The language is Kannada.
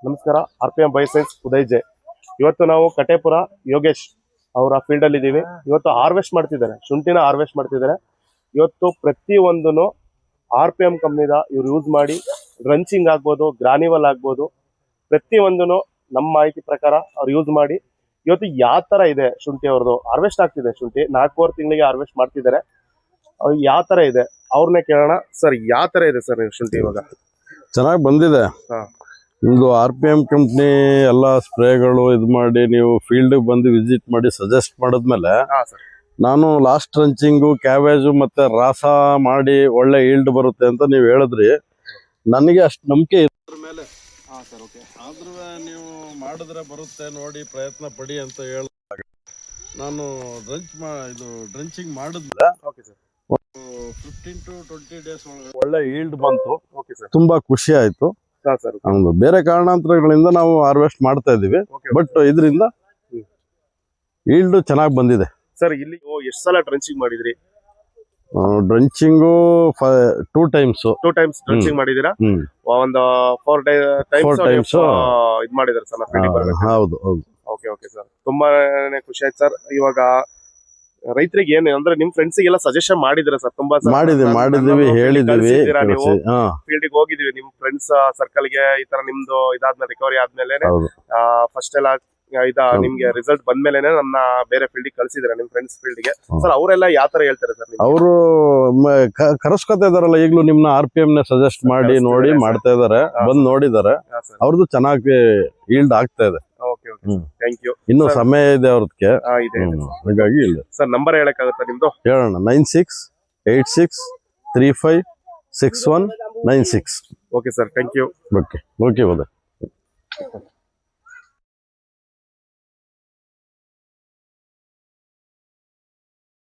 ನಮಸ್ಕಾರ. RPM bioscience Uday J. ಇವತ್ತು ನಾವು ಕಟೇಪುರ ಯೋಗೇಶ್ ಅವರ ಫೀಲ್ಡ್ ಅಲ್ಲಿ ಇದೀವಿ. ಇವತ್ತು ಹಾರ್ವೆಸ್ಟ್ ಮಾಡ್ತಿದ್ದಾರೆ, ಶುಂಠಿನ ಹಾರ್ವೆಸ್ಟ್ ಮಾಡ್ತಿದ್ದಾರೆ. ಇವತ್ತು ಪ್ರತಿಯೊಂದನ್ನು RPM ಕಂಪ್ನಿದ ಇವ್ರು ಯೂಸ್ ಮಾಡಿ ಡ್ರಂಚಿಂಗ್ ಆಗ್ಬೋದು, ಗ್ರಾನಿವಲ್ ಆಗ್ಬೋದು, ಪ್ರತಿಯೊಂದನ್ನು ನಮ್ಮ ಮಾಹಿತಿ ಪ್ರಕಾರ ಅವ್ರು ಯೂಸ್ ಮಾಡಿ ಇವತ್ತು ಯಾವ ತರ ಇದೆ ಶುಂಠಿ ಅವ್ರದ್ದು ಹಾರ್ವೆಸ್ಟ್ ಆಗ್ತಿದೆ. ಶುಂಠಿ 4.5 ತಿಂಗಳಿಗೆ ಹಾರ್ವೆಸ್ಟ್ ಮಾಡ್ತಿದ್ದಾರೆ. ಅವ್ರು ಯಾವ ತರ ಇದೆ ಅವ್ರನ್ನೇ ಕೇಳೋಣ. ಸರ್, ಯಾವ ತರ ಇದೆ ಸರ್ ಶುಂಠಿ ಇವಾಗ? ಚೆನ್ನಾಗಿ ಬಂದಿದೆ. ನಿಮ್ದು RPM ಕಂಪ್ನಿ ಎಲ್ಲ ಸ್ಪ್ರೇಗಳು ಇದು ಮಾಡಿ ನೀವು ಫೀಲ್ಡ್ ಬಂದು ವಿಸಿಟ್ ಮಾಡಿ ಸಜೆಸ್ಟ್ ಮಾಡಿದ್ಮೇಲೆ ನಾನು ಲಾಸ್ಟ್ ಟ್ರಂಚಿಂಗು, ಕ್ಯಾಬೇಜು ಮತ್ತೆ ರಾಸ ಮಾಡಿ ಒಳ್ಳೆ ಈಲ್ಡ್ ಬರುತ್ತೆ ಅಂತ ನೀವು ಹೇಳಿದ್ರಿ. ನನಗೆ ಅಷ್ಟು ನಂಬಿಕೆ ಇದ್ರ ಮೇಲೆ ಆದ್ರೂ ನೀವು ಮಾಡಿದ್ರೆ ಬರುತ್ತೆ ನೋಡಿ, ಪ್ರಯತ್ನ ಪಡಿ ಅಂತ ಹೇಳಿದಾಗ ನಾನು ಡ್ರಂಚಿಂಗ್ ಮಾಡಿದ್ಮೇಲೆ 15 to 20 ಡೇಸ್ ಒಳ್ಳೆ ಈಲ್ಡ್ ಬಂತು. ತುಂಬಾ ಖುಷಿ ಆಯ್ತು. ಬೇರೆ ಕಾರಣಾಂತರಗಳಿಂದ ನಾವು ಹಾರ್ವೆಸ್ಟ್ ಮಾಡ್ತಾ ಇದೀವಿ, ಬಟ್ ಇದರಿಂದ ಈಲ್ಡ್ ಚೆನ್ನಾಗಿ ಬಂದಿದೆ. ಸರ್, ಇಲ್ಲಿ ಎಷ್ಟು ಸಲ ಡ್ರಂಚಿಂಗ್ ಮಾಡಿದ್ರಿ? ಡ್ರಂಚಿಂಗು 2 ಟೈಮ್ಸ್ ಡ್ರಂಚಿಂಗ್ ಮಾಡಿದೀರಾ? ಒಂದು 4 ಟೈಮ್ಸ್ ಇದು ಮಾಡಿದಾರೆ ಸರ್. ಹೌದು. ಓಕೆ ಸರ್, ತುಂಬಾನೇ ಖುಷಿ ಆಯ್ತು ಸರ್. ಇವಾಗ ರೈತರಿಗೆ ಏನು ಅಂದ್ರೆ ನಿಮ್ ಫ್ರೆಂಡ್ಸಿಗೆಲ್ಲ ಸಜೆಷನ್ ಮಾಡಿದ್ರೆ ಸರ್? ತುಂಬಾ ಮಾಡಿದೀವಿ, ಹೇಳಿದೀವಿ. ನೀವು ಫೀಲ್ಡ್ ಹೋಗಿದೀವಿ ನಿಮ್ ಫ್ರೆಂಡ್ಸ್ ಸರ್ಕಲ್ ಗೆ, ಈ ತರ ನಿಮ್ದು ಇದಾದ್ಮೇಲೆ ರಿಕವರಿ ಆದ್ಮೇಲೆ ಫಸ್ಟ್ ಎಲ್ಲ ನಿಮ್ಗೆ ರಿಸಲ್ಟ್ ಬಂದ್ಮೇಲೆ ನನ್ನ ಬೇರೆ ಫೀಲ್ಡ್ ಕಳ್ಸಿದ್ರೆ ನಿಮ್ ಫ್ರೆಂಡ್ಸ್ ಫೀಲ್ಡ್ ಗೆ. ಸರ್, ಅವರೆಲ್ಲ ಯಾವ ತರ ಹೇಳ್ತಾರೆ ಸರ್? ಅವರು ಕರೆಸ್ಕೊತಾ ಇದಾರಲ್ಲ, ಈಗಲೂ ನಿಮ್ನ RPM ನ ಸಜೆಸ್ಟ್ ಮಾಡಿ ನೋಡಿ ಮಾಡ್ತಾ ಇದಾರೆ, ಬಂದ್ ನೋಡಿದಾರೆ. ಅವ್ರದ್ದು ಚೆನ್ನಾಗಿ ಈಲ್ಡ್ ಆಗ್ತಾ ಇದೆ. Thank you. ಇನ್ನು ಸಮಯ ಇದೆ ಅವ್ರದಕ್ಕೆ, ಹಾಗಾಗಿ ಇಲ್ಲ. ಸರ್, ನಂಬರ್ ಹೇಳಕ್ಕಾಗತ್ತಾ ನಿಮ್ದು? ಹೇಳೋಣ. 9686356196. Okay sir, thank you. Okay.